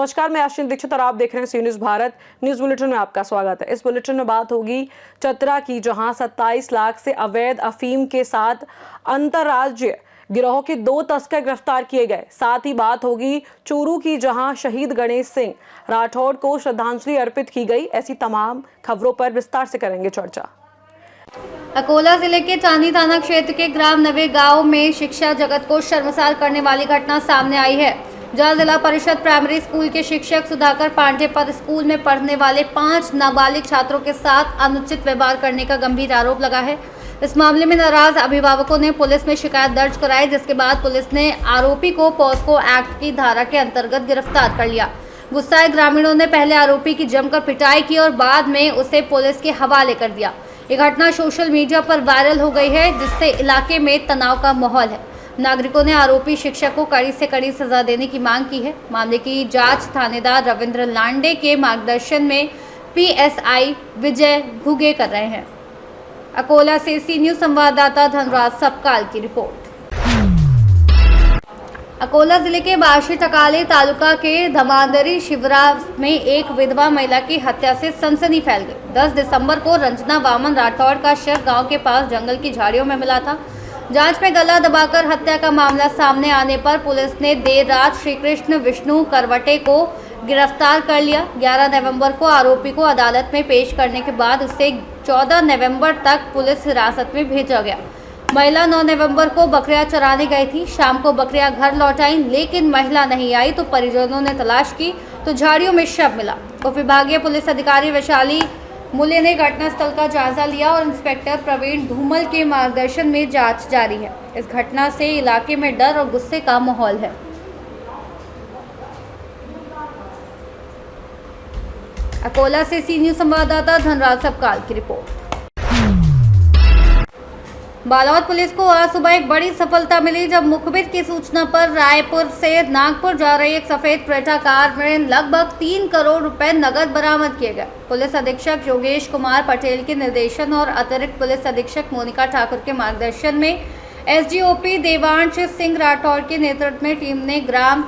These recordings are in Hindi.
नमस्कार, मैं आशीष दीक्षित और आप देख रहे हैं सी न्यूज भारत। न्यूज बुलेटिन में आपका स्वागत है। इस बुलेटिन में बात होगी चतरा की, जहां 27 लाख से अवैध अफीम के साथ अंतरराज्यीय गिरोह के 2 तस्कर गिरफ्तार किए गए। साथ ही बात होगी चूरू की, जहां शहीद गणेश सिंह राठौड़ को श्रद्धांजलि अर्पित की गई। ऐसी तमाम खबरों पर विस्तार से करेंगे चर्चा। अकोला जिले के चांदी थाना क्षेत्र के ग्राम नवे गांव में शिक्षा जगत को शर्मसार करने वाली घटना सामने आई है, जहां जिला परिषद प्राइमरी स्कूल के शिक्षक सुधाकर पांडे पर स्कूल में पढ़ने वाले 5 नाबालिग छात्रों के साथ अनुचित व्यवहार करने का गंभीर आरोप लगा है। इस मामले में नाराज अभिभावकों ने पुलिस में शिकायत दर्ज कराई, जिसके बाद पुलिस ने आरोपी को पॉस्को एक्ट की धारा के अंतर्गत गिरफ्तार कर लिया। गुस्साए ग्रामीणों ने पहले आरोपी की जमकर पिटाई की और बाद में उसे पुलिस के हवाले कर दिया। ये घटना सोशल मीडिया पर वायरल हो गई है, जिससे इलाके में तनाव का माहौल है। नागरिकों ने आरोपी शिक्षक को कड़ी से कड़ी सजा देने की मांग की है। मामले की जांच थानेदार रविंद्र लांडे के मार्गदर्शन में पीएसआई विजय घुगे कर रहे हैं। अकोला से सी न्यूज संवाददाता धनराज सबकाल की रिपोर्ट। अकोला जिले के बाशी टकाले तालुका के धमांदरी शिवराव में एक विधवा महिला की हत्या से सनसनी फैल गई। 10 दिसंबर को रंजना वामन राठौड़ का शव गांव के पास जंगल की झाड़ियों में मिला था। जांच में गला दबाकर हत्या का मामला सामने आने पर पुलिस ने देर रात श्री कृष्ण विष्णु करवटे को गिरफ्तार कर लिया। 11 नवंबर को आरोपी को अदालत में पेश करने के बाद उसे 14 नवंबर तक पुलिस हिरासत में भेजा गया। महिला 9 नवंबर को बकरियां चराने गई थी। शाम को बकरियां घर लौट आईं, लेकिन महिला नहीं आई तो परिजनों ने तलाश की तो झाड़ियों में शव मिला। उप विभागीय पुलिस अधिकारी वैशाली मूल्य ने घटनास्थल का जायजा लिया और इंस्पेक्टर प्रवीण धूमल के मार्गदर्शन में जांच जारी है। इस घटना से इलाके में डर और गुस्से का माहौल है। अकोला से सी न्यूज संवाददाता धनराज सबकाल की रिपोर्ट। बालोद पुलिस को आज सुबह एक बड़ी सफलता मिली, जब मुखबिर की सूचना पर रायपुर से नागपुर जा रही एक सफेद क्रेटा कार में लगभग 3 करोड़ रुपए नगद बरामद किए गए। पुलिस अधीक्षक योगेश कुमार पटेल के निर्देशन और अतिरिक्त पुलिस अधीक्षक मोनिका ठाकुर के मार्गदर्शन में एसडीओपी देवांश सिंह राठौड़ के नेतृत्व में टीम ने ग्राम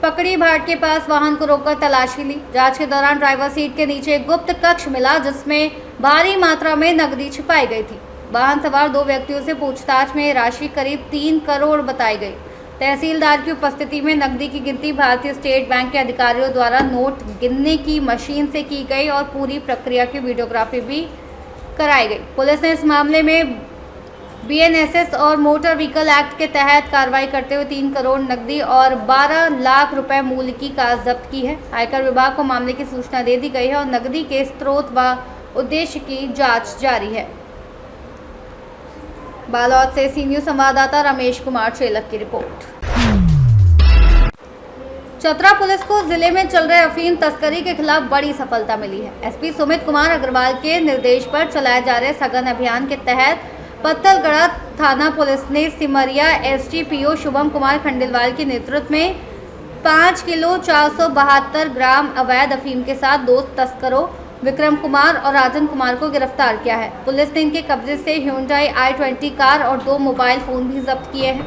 पकड़ी भाट के पास वाहन को रोककर तलाशी ली। जांच के दौरान ड्राइवर सीट के नीचे एक गुप्त कक्ष मिला, जिसमें भारी मात्रा में नकदी छिपाई गई थी। वाहन सवार 2 व्यक्तियों से पूछताछ में राशि करीब 3 करोड़ बताई गई। तहसीलदार की उपस्थिति में नकदी की गिनती भारतीय स्टेट बैंक के अधिकारियों द्वारा नोट गिनने की मशीन से की गई और पूरी प्रक्रिया की वीडियोग्राफी भी कराई गई। पुलिस ने इस मामले में बीएनएसएस और मोटर व्हीकल एक्ट के तहत कार्रवाई करते हुए 3 करोड़ नकदी और 12 लाख रुपए मूल्य की कार जब्त की है। आयकर विभाग को मामले की सूचना दे दी गई है और नकदी के स्रोत व उद्देश्य की जाँच जारी है। बालोद से सी न्यूज संवाददाता रमेश कुमार चेलक की रिपोर्ट। चतरा पुलिस को जिले में चल रहे अफीम तस्करी के खिलाफ बड़ी सफलता मिली है। एसपी सुमित कुमार अग्रवाल के निर्देश पर चलाए जा रहे सघन अभियान के तहत पत्थलगढ़ा थाना पुलिस ने सिमरिया एसडीपीओ शुभम कुमार खंडेलवाल के नेतृत्व में 5 किलो 472 ग्राम अवैध अफीम के साथ 2 तस्करों विक्रम कुमार और राजन कुमार को गिरफ्तार किया है। पुलिस ने इनके कब्जे से Hyundai i20 कार और 2 मोबाइल फोन भी जब्त किए हैं।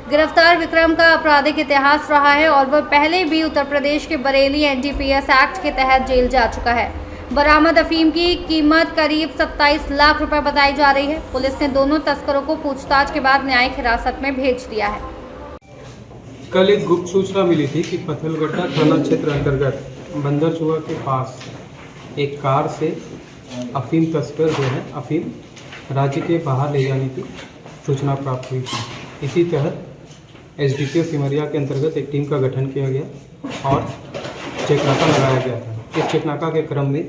गिरफ्तार विक्रम का आपराधिक इतिहास रहा है और वह पहले भी उत्तर प्रदेश के बरेली एनडीपीएस एक्ट के तहत जेल जा चुका है। बरामद अफीम की कीमत करीब 27 लाख रुपए बताई जा रही है। पुलिस ने दोनों तस्करों को पूछताछ के बाद न्यायिक हिरासत में भेज दिया है। कल एक गुप्त सूचना मिली थी कि पत्थलगढ़ा थाना क्षेत्र अंतर्गत बंदरचुआ के पास एक कार से अफीम तस्कर जो है अफीम राज्य के बाहर ले जाने की सूचना प्राप्त हुई थी। इसी तहत एसडीपीओ सिमरिया के अंतर्गत एक टीम का गठन किया गया और चेकनाका लगाया गया था। इस चेकनाका के क्रम में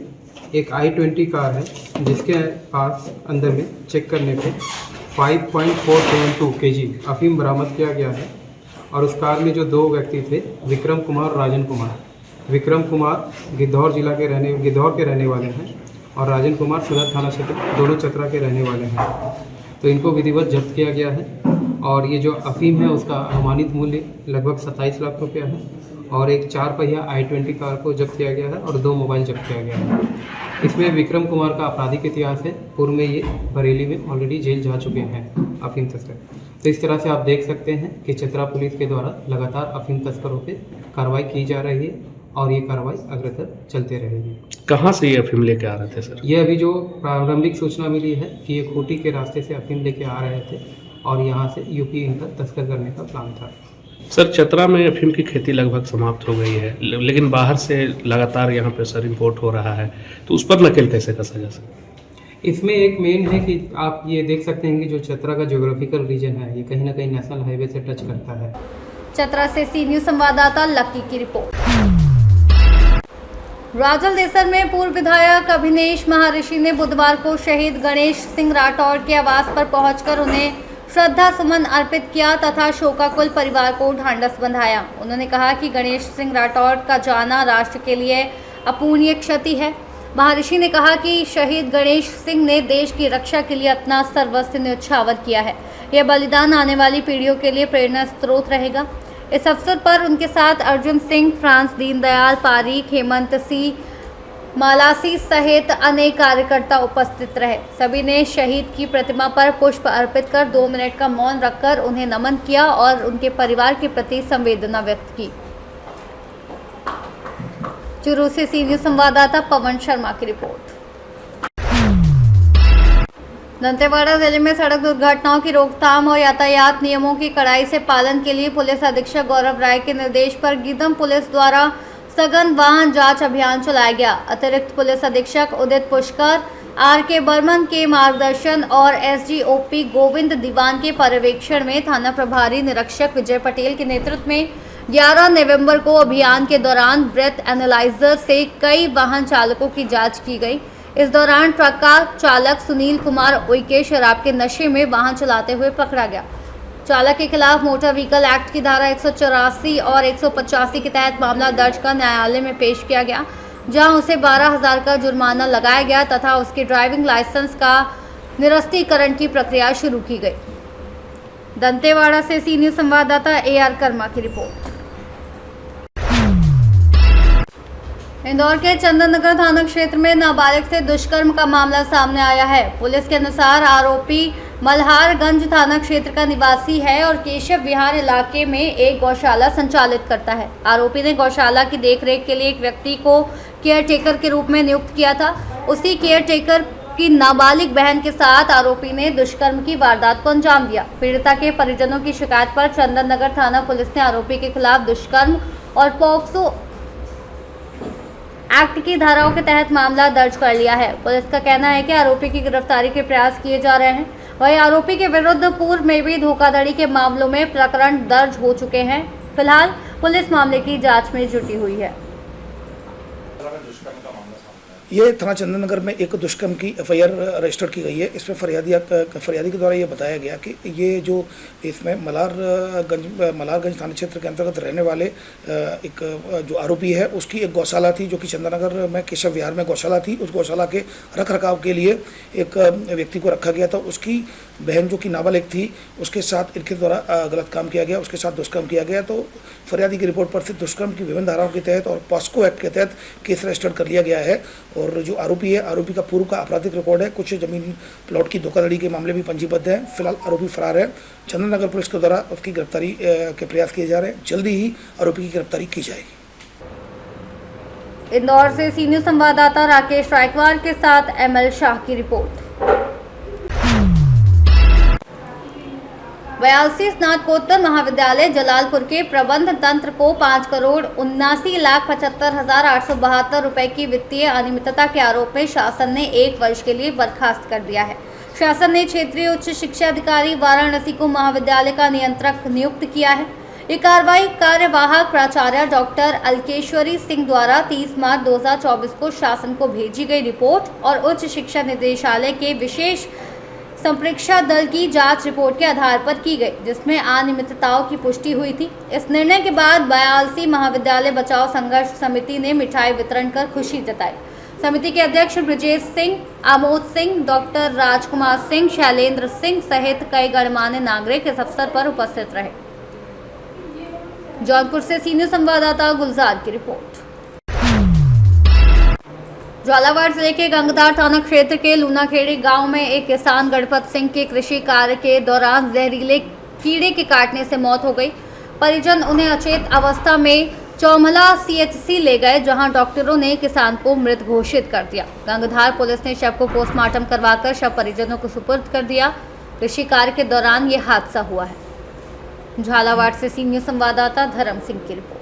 एक i20 कार है, जिसके पास अंदर में चेक करने पे 5.472 kg अफीम बरामद किया गया है। और उस कार में जो 2 व्यक्ति थे, विक्रम कुमार और राजन कुमार। विक्रम कुमार गिद्धौर के रहने वाले हैं और राजन कुमार सदर थाना क्षेत्र, दोनों चतरा के रहने वाले हैं। तो इनको विधिवत जब्त किया गया है और ये जो अफीम है उसका अनुमानित मूल्य लगभग 27 लाख रुपया है और एक 4 पहिया i20 कार को जब्त किया गया है और 2 मोबाइल जब्त किया गया है। इसमें विक्रम कुमार का आपराधिक इतिहास है, पूर्व में ये बरेली में ऑलरेडी जेल जा चुके हैं अफीम तस्कर। तो इस तरह से आप देख सकते हैं कि चतरा पुलिस के द्वारा लगातार अफीम तस्करों पर कार्रवाई की जा रही है और ये कार्रवाई अग्रतर चलते रहेगी। कहाँ से ये अफीम लेके आ रहे थे सर? ये अभी जो प्रारंभिक सूचना मिली है कि ये खूंटी के रास्ते से अफीम लेके आ रहे थे और यहाँ से यूपी इनका तस्कर करने का प्लान था। सर चतरा में अफीम की खेती लगभग समाप्त हो गई है, लेकिन बाहर से लगातार यहाँ पे सर इम्पोर्ट हो रहा है, तो उस पर नकेल कैसे कसा जा सकता है? इसमें एक मेन है कि आप ये देख सकते हैं कि जो चतरा का ज्योग्राफिकल रीजन है ये कहीं ना कहीं नेशनल हाईवे से टच करता है। चतरा से सी न्यूज संवाददाता लक्की की रिपोर्ट। राजल देसर में पूर्व विधायक अभिनेश महर्षि ने बुधवार को शहीद गणेश सिंह राठौड़ के आवास पर पहुंचकर उन्हें श्रद्धा सुमन अर्पित किया तथा शोकाकुल परिवार को ढांढस बंधाया। उन्होंने कहा कि गणेश सिंह राठौड़ का जाना राष्ट्र के लिए अपूर्णीय क्षति है। महर्षि ने कहा कि शहीद गणेश सिंह ने देश की रक्षा के लिए अपना सर्वस्व न्यौछावर किया है। यह बलिदान आने वाली पीढ़ियों के लिए प्रेरणा स्रोत रहेगा। इस अवसर पर उनके साथ अर्जुन सिंह, फ्रांस दीनदयाल पारीख, हेमंत सिंह मालासी सहित अनेक कार्यकर्ता उपस्थित रहे। सभी ने शहीद की प्रतिमा पर पुष्प अर्पित कर 2 मिनट का मौन रखकर उन्हें नमन किया और उनके परिवार के प्रति संवेदना व्यक्त की। चूरू से सी न्यूज संवाददाता पवन शर्मा की रिपोर्ट। दंतेवाड़ा जिले में सड़क दुर्घटनाओं की रोकथाम और यातायात नियमों की कड़ाई से पालन के लिए पुलिस अधीक्षक गौरव राय के निर्देश पर गीदम पुलिस द्वारा सघन वाहन जांच अभियान चलाया गया। अतिरिक्त पुलिस अधीक्षक उदित पुष्कर, आर.के. बर्मन के मार्गदर्शन और एसडीओपी गोविंद दीवान के पर्यवेक्षण में थाना प्रभारी निरीक्षक विजय पटेल के नेतृत्व में 11 नवंबर को अभियान के दौरान ब्रेथ एनालाइजर से कई वाहन चालकों की जांच की गई। इस दौरान ट्रक का चालक सुनील कुमार उइके शराब के नशे में वाहन चलाते हुए पकड़ा गया। चालक के खिलाफ मोटर व्हीकल एक्ट की धारा 184 और 185 के तहत मामला दर्ज कर न्यायालय में पेश किया गया, जहां उसे 12,000 का जुर्माना लगाया गया तथा उसके ड्राइविंग लाइसेंस का निरस्तीकरण की प्रक्रिया शुरू की गई। दंतेवाड़ा से सी न्यूज संवाददाता AR कर्मा की रिपोर्ट। इंदौर के चंदन नगर थाना क्षेत्र में नाबालिग से दुष्कर्म का मामला सामने आया है। पुलिस के अनुसार आरोपी मल्हारगंज थाना क्षेत्र का निवासी है और केशव विहार इलाके में एक गौशाला संचालित करता है। आरोपी ने गौशाला की देखरेख के लिए एक व्यक्ति को केयरटेकर के रूप में नियुक्त किया था। उसी केयरटेकर की नाबालिग बहन के साथ आरोपी ने दुष्कर्म की वारदात को अंजाम दिया। पीड़िता के परिजनों की शिकायत पर चंदन नगर थाना पुलिस ने आरोपी के खिलाफ दुष्कर्म और पॉक्सो एक्ट की धाराओं के तहत मामला दर्ज कर लिया है। पुलिस का कहना है कि आरोपी की गिरफ्तारी के प्रयास किए जा रहे हैं। वहीं आरोपी के विरुद्ध पूर्व में भी धोखाधड़ी के मामलों में प्रकरण दर्ज हो चुके हैं। फिलहाल पुलिस मामले की जांच में जुटी हुई है। ये थाना चंदन नगर में एक दुष्कर्म की एफआईआर रजिस्टर की गई है। इसमें फरियादी के द्वारा ये बताया गया कि ये जो इसमें मल्हारगंज थाना क्षेत्र के अंतर्गत रहने वाले एक जो आरोपी है उसकी एक गौशाला थी जो कि चंदन नगर में केशव विहार में गौशाला थी। उस गौशाला के रख रखाव के लिए एक व्यक्ति को रखा गया था। उसकी बहन जो कि नाबालिग थी उसके साथ इनके द्वारा गलत काम किया गया, उसके साथ दुष्कर्म किया गया। तो फरियादी की रिपोर्ट पर से दुष्कर्म की विभिन्न धाराओं के तहत और पॉस्को एक्ट के तहत केस रजिस्टर कर लिया गया है। और जो आरोपी है, आरोपी का पूर्व का आपराधिक रिकॉर्ड है। कुछ जमीन प्लॉट की धोखाधड़ी के मामले भी पंजीबद्ध हैं। फिलहाल आरोपी फरार है। चंदन नगर पुलिस के द्वारा उसकी गिरफ्तारी के प्रयास किए जा रहे हैं। जल्दी ही आरोपी की गिरफ्तारी की जाएगी। इंदौर से सी न्यूज संवाददाता राकेश रायकवार के साथ ML शाह की रिपोर्ट। 82 स्नातकोत्तर महाविद्यालय जलालपुर के प्रबंध तंत्र को 5,79,75,872 रुपए की वित्तीय अनियमितता के आरोप में शासन ने 1 वर्ष के लिए बर्खास्त कर दिया है। शासन ने क्षेत्रीय उच्च शिक्षा अधिकारी वाराणसी को महाविद्यालय का नियंत्रक नियुक्त किया है। ये कार्रवाई कार्यवाहक प्राचार्य डॉक्टर अलकेश्वरी सिंह द्वारा 30 मार्च 2024 को शासन को भेजी गई रिपोर्ट और उच्च शिक्षा निदेशालय के विशेष संप्रेक्षण दल की जांच रिपोर्ट के आधार पर की गई, जिसमें अनियमितताओं की पुष्टि हुई थी। इस निर्णय के बाद 82 महाविद्यालय बचाओ संघर्ष समिति ने मिठाई वितरण कर खुशी जताई। समिति के अध्यक्ष ब्रजेश सिंह, आमोद सिंह, डॉक्टर राजकुमार सिंह, शैलेंद्र सिंह सहित कई गणमान्य नागरिक इस अवसर पर उपस्थित रहे। जौनपुर से सी न्यूज संवाददाता गुलजार की रिपोर्ट। झालावाड़ जिले के गंगधार थाना क्षेत्र के लूनाखेड़ी गांव में एक किसान गणपत सिंह के कृषि कार्य के दौरान जहरीले कीड़े के काटने से मौत हो गई। परिजन उन्हें अचेत अवस्था में चौमला CHC ले गए, जहां डॉक्टरों ने किसान को मृत घोषित कर दिया। गंगधार पुलिस ने शव को पोस्टमार्टम करवाकर शव परिजनों को सुपुर्द कर दिया। कृषि कार्य के दौरान ये हादसा हुआ है। झालावाड़ से सी न्यूज़ संवाददाता धर्म सिंह की रिपोर्ट।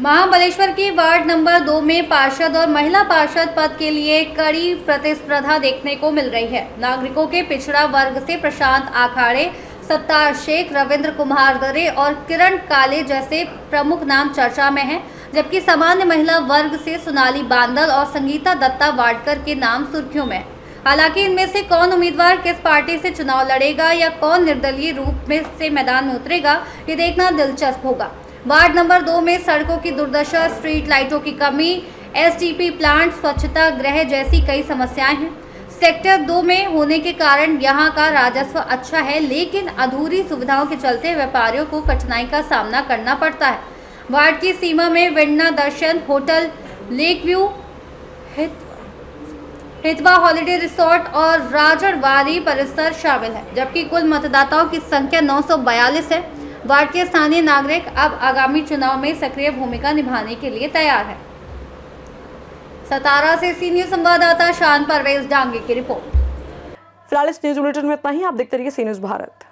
महाबलेश्वर की वार्ड नंबर 2 में पार्षद और महिला पार्षद पद के लिए कड़ी प्रतिस्पर्धा देखने को मिल रही है। नागरिकों के पिछड़ा वर्ग से प्रशांत आखाड़े, सत्तार शेख, रविंद्र कुमार दरे और किरण काले जैसे प्रमुख नाम चर्चा में हैं, जबकि सामान्य महिला वर्ग से सोनाली बांदल और संगीता दत्ता वाडकर के नाम सुर्खियों में। हालांकि इनमें से कौन उम्मीदवार किस पार्टी से चुनाव लड़ेगा या कौन निर्दलीय रूप में से मैदान में उतरेगा, ये देखना दिलचस्प होगा। वार्ड नंबर 2 में सड़कों की दुर्दशा, स्ट्रीट लाइटों की कमी, STP प्लांट, स्वच्छता गृह जैसी कई समस्याएं हैं। सेक्टर 2 में होने के कारण यहां का राजस्व अच्छा है, लेकिन अधूरी सुविधाओं के चलते व्यापारियों को कठिनाई का सामना करना पड़ता है। वार्ड की सीमा में वेन्ना दर्शन होटल, लेक व्यू, हितवा हॉलिडे रिसोर्ट और राजड़वाड़ी परिसर शामिल है, जबकि कुल मतदाताओं की संख्या 942 है। वार्ड के स्थानीय नागरिक अब आगामी चुनाव में सक्रिय भूमिका निभाने के लिए तैयार है। सतारा से सी न्यूज़ संवाददाता शान परवेज डांगे की रिपोर्ट। फिलहाल इस न्यूज बुलेटिन में इतना ही। आप देखते रहिए सी न्यूज़ भारत।